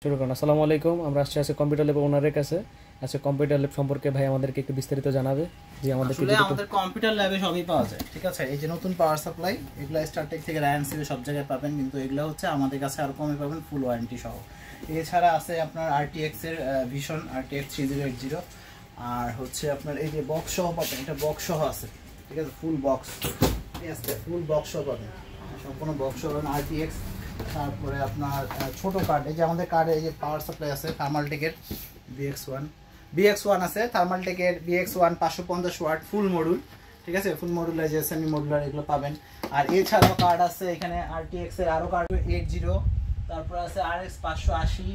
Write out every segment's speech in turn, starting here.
শুরু করুন। আসসালামু আলাইকুম। আমরা আসছি আজকে কম্পিউটার ল্যাব ওনারের কাছে। আজকে কম্পিউটার ল্যাব সম্পর্কে ভাই আমাদেরকে একটু বিস্তারিত জানাবে। যে আমাদের কম্পিউটার ল্যাবে সবই পাওয়া যায়, ঠিক আছে। এই যে নতুন পাওয়ার সাপ্লাই, এগুলো স্টারটেক থেকে রায়ানসি সব জায়গায় পাবেন, কিন্তু এগুলো হচ্ছে আমাদের কাছে আরো কমে পাবেন, ফুল ওয়ারেন্টি সহ। এছাড়া আছে আপনার আরটিএক্স এর ভিশন আরটিএক্স 3080, আর হচ্ছে আপনার এই যে বক্স সহ পাবেন, এটা বক্স সহ আছে, ঠিক আছে, ফুল বক্স, ঠিক আছে, ফুল বক্স সহ পাবেন, সম্পূর্ণ বক্স সহ পাবেন আরটিএক্স। তারপরে আপনার ছোট কার্ড, এই যে আমাদের কার্ডে এই যে পাওয়ার সাপ্লাই আছে থার্মালটেকের BX1 আছে, থার্মালটেকের BX1 550 ওয়াট ফুল মডুল, ঠিক আছে, ফুল মডুলার যে সেমি মডুলার এগুলো পাবেন। আর এছাড়াও কার্ড আছে এখানে আরটিএক্স এর আরো কার্ড 80, তারপর আছে RX 580,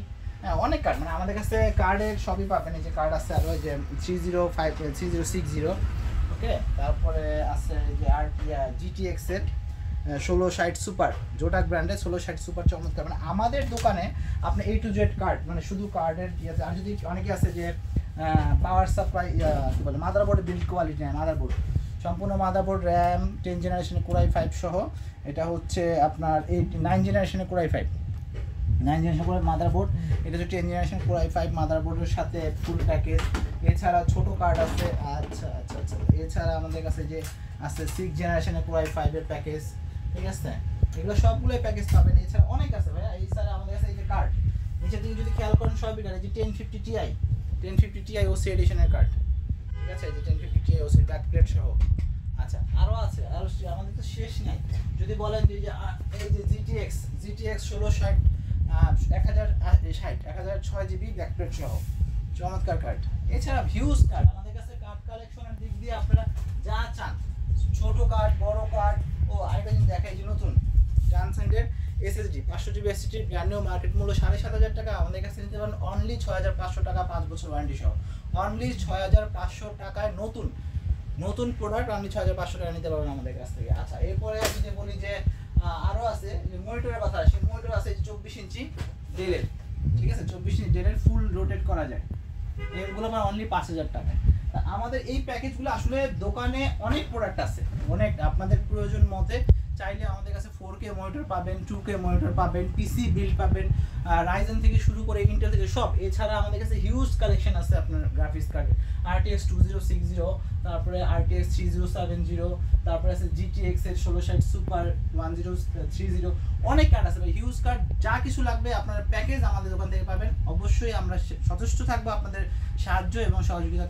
হ্যাঁ অনেক কার্ড, মানে আমাদের কাছে কার্ডের সবই পাবেন। এই যে কার্ড আছে আরো যে 3060, ওকে। তারপরে আছে যে GTX এর 1660 সুপার, জোটাক ব্র্যান্ডের 1660 সুপার, চমৎকার। মানে আমাদের দোকানে আপনি A to Z কার্ড, মানে শুধু কার্ডের ইয়েতে, আর যদি অনেকে আছে যে পাওয়ার সাপ্লাই কী বলে মাদারবোর্ডের বিল্ড কোয়ালিটি নেয়, মাদারবোর্ড সম্পূর্ণ মাদারবোর্ড, র্যাম 10 জেনারেশনের Core i5 সহ, এটা হচ্ছে আপনার 9 জেনারেশনের Core i5, 9 জেনারেশন করে মাদারবোর্ড, এটা হচ্ছে 10 জেনারেশন Core i5 মাদারবোর্ডের সাথে ফুল প্যাকেজ। এছাড়া ছোট কার্ড আছে, আচ্ছা, এছাড়া আমাদের কাছে যে আছে 6 জেনারেশনের Core i5 এর প্যাকেজ, ঠিক আছে, এগুলো সবগুলোই প্যাকেজ পাবেন। এছাড়া অনেক আছে ভাই। এছাড়া আমাদের কাছে এই যে কার্ড নিচে দিকে যদি খেয়াল করেন সবই কার্ড, এই যে 1050 Ti OC এডিশনের কার্ড, ঠিক আছে, এই যে 1050 Ti OC ব্যাক প্লেট সহ। আচ্ছা, আরো আছে, আরো আমাদের তো শেষ নাই। যদি বলেন যে এই যে GTX 1660 1006 জিবি ব্যাক প্লেট সহ, চমৎকার কার্ড। এছাড়া হিউজ কার্ড আমাদের কাছে, কার্ড কালেকশনের দিক দিয়ে আপনারা যা চান, ছোট কার্ড, বড় কার্ড, ও আরেকটা জিনিস দেখাই যে নতুন ট্রান্সেন্ডের SSD 500 GB SSD brand new market মূল্য 7500 টাকা, আমাদের কাছে নিতে পারেন অনলি 6500 টাকা, 5 বছর ওয়ারেন্টি সহ, অনলি 6500 টাকায় নতুন প্রোডাক্ট অনলি 6500 টাকা নিতে পারবেন আমাদের কাছ থেকে। আচ্ছা, এরপরে যদি বলি যে আরো আছে মনিটরের কথা, সেই মনিটর আছে 24 ইঞ্চি ডেলের, ঠিক আছে, 24 ইঞ্চি ডেলের ফুল রোটেট করা যায়, এগুলো আমার অনলি 5000 টাকায়। আমাদের এই প্যাকেজগুলো আসলে দোকানে অনেক প্রোডাক্ট আছে, অনেক আপনাদের প্রয়োজন মতে চাইলে আমাদের কাছে 4K মনিটর পাবেন, 2K মনিটর পাবেন, পিসি বিল্ড পাবেন, রাইজেন থেকে শুরু করে ইন্টেল থেকে সব। এছাড়া আমাদের কাছে হিউজ কালেকশন আছে আপনার গ্রাফিক্স কার্ডের, RTX 2060, তারপরে RTX 3070, তারপরে আছে GTX এর 1660 সুপার 1030, অনেক কার্ড আছে ভাই, হিউজ কার্ড। যা কিছু লাগবে আপনার প্যাকেজ আমাদের দোকান থেকে পাবেন। অবশ্যই আমরা সচেষ্ট থাকবো আপনাদের সাহায্য এবং সহযোগিতা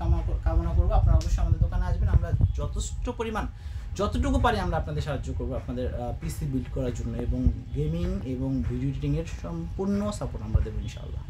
কামনা করবো। আপনারা অবশ্যই আমাদের দোকানে আসবেন, আমরা যতটুকু পারি আমরা আপনাদের সাহায্য করবো আপনাদের পিসি বিল্ড করার জন্য, এবং গেমিং এবং ভিডিও এডিটিং এর সম্পূর্ণ সাপোর্ট আমরা দেবো ইনশাআল্লাহ।